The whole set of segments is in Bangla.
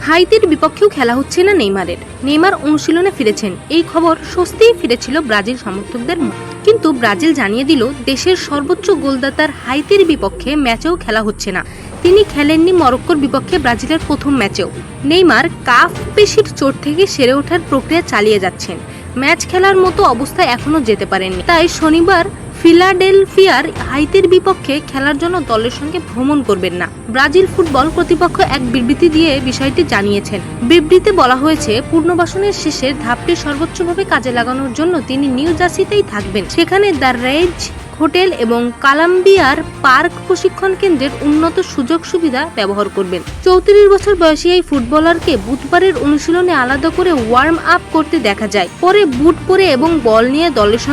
হাইতির বিপক্ষেও খেলা হচ্ছে না নেইমারের। নেইমার অনুশীলনে ফিরেছেন, এই খবর স্বস্তিই ফিরেছিল ব্রাজিল সমর্থকদের। কিন্তু ব্রাজিল জানিয়ে দিল দেশের সর্বোচ্চ গোলদাতার হাইতির বিপক্ষে ম্যাচেও খেলা হচ্ছে না। তিনি খেলেননি মরক্কোর বিপক্ষে ব্রাজিলের প্রথম ম্যাচেও। নেইমার কাফ পেশির চোট থেকে সেরে ওঠার প্রক্রিয়া চালিয়ে যাচ্ছেন। ম্যাচ খেলার মতো অবস্থায় এখনো যেতে পারেননি, তাই শনিবার ফিলাডেলফিয়ার হাইতির বিপক্ষে খেলার জন্য দলের সঙ্গে ভ্রমণ করবেন না। ব্রাজিল ফুটবল কর্তৃপক্ষ এক বিবৃতি দিয়ে বিষয়টি জানিয়েছেন। বিবৃতিতে বলা হয়েছে, পুনর্বাসনের শেষের ধাপটি সর্বোচ্চভাবে কাজে লাগানোর জন্য তিনি নিউ জার্সিতেই থাকবেন। সেখানে দ্য রেজ হোটেল এবং কলম্বিয়ার পার্ক প্রশিক্ষণ কেন্দ্রের উন্নত সুযোগ সুবিধা ব্যবহার করবেন। 34 বছর বয়সী এই ফুটবলারকে বুধবারের অনুশীলনে আলাদা করে ওয়ার্ম আপ করতে দেখা যায়। পরে বুট পরে এবং বল নিয়ে দলের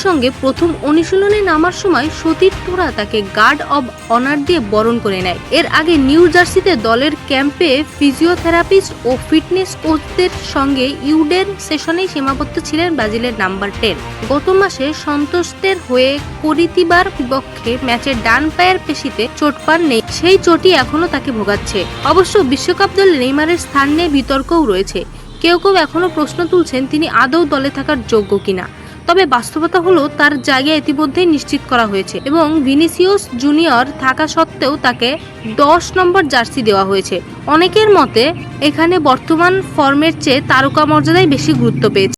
সঙ্গে প্রথম অনুশীলনে নামার সময় সতীর্থরা তাকে গার্ড অব অনার দিয়ে বরণ করে নেয়। এর আগে নিউ জার্সিতে দলের ক্যাম্পে ফিজিওথেরাপিস্ট ও ফিটনেস কোচদের সঙ্গে ইউডের সেশনেই সীমাবদ্ধ ছিলেন ব্রাজিলের নাম্বার 10। গত মাসে সন্তোষের হয়ে করিতিবার বিপক্ষে ম্যাচের ডান পায়ের পেশিতে চোট পান নেই, সেই চোটই এখনো তাকে ভোগাচ্ছে। অবশ্য বিশ্বকাপ দলে নেইমারের স্থান নিয়ে বিতর্কও রয়েছে। কেউ কেউ এখনো প্রশ্ন তুলছেন তিনি আদৌ দলে থাকার যোগ্য কিনা। তবে বাস্তবতা হলো তার জায়গা ইতিমধ্যেই নিশ্চিত করা হয়েছে এবং ভিনিসিয়াস জুনিয়র থাকা সত্ত্বেও তাকে 10 নম্বর জার্সি দেওয়া হয়েছে। অনেকের মতে এখানে বর্তমান ফর্মের চেয়ে তারকা মর্যাদাই বেশি গুরুত্ব পেয়েছে।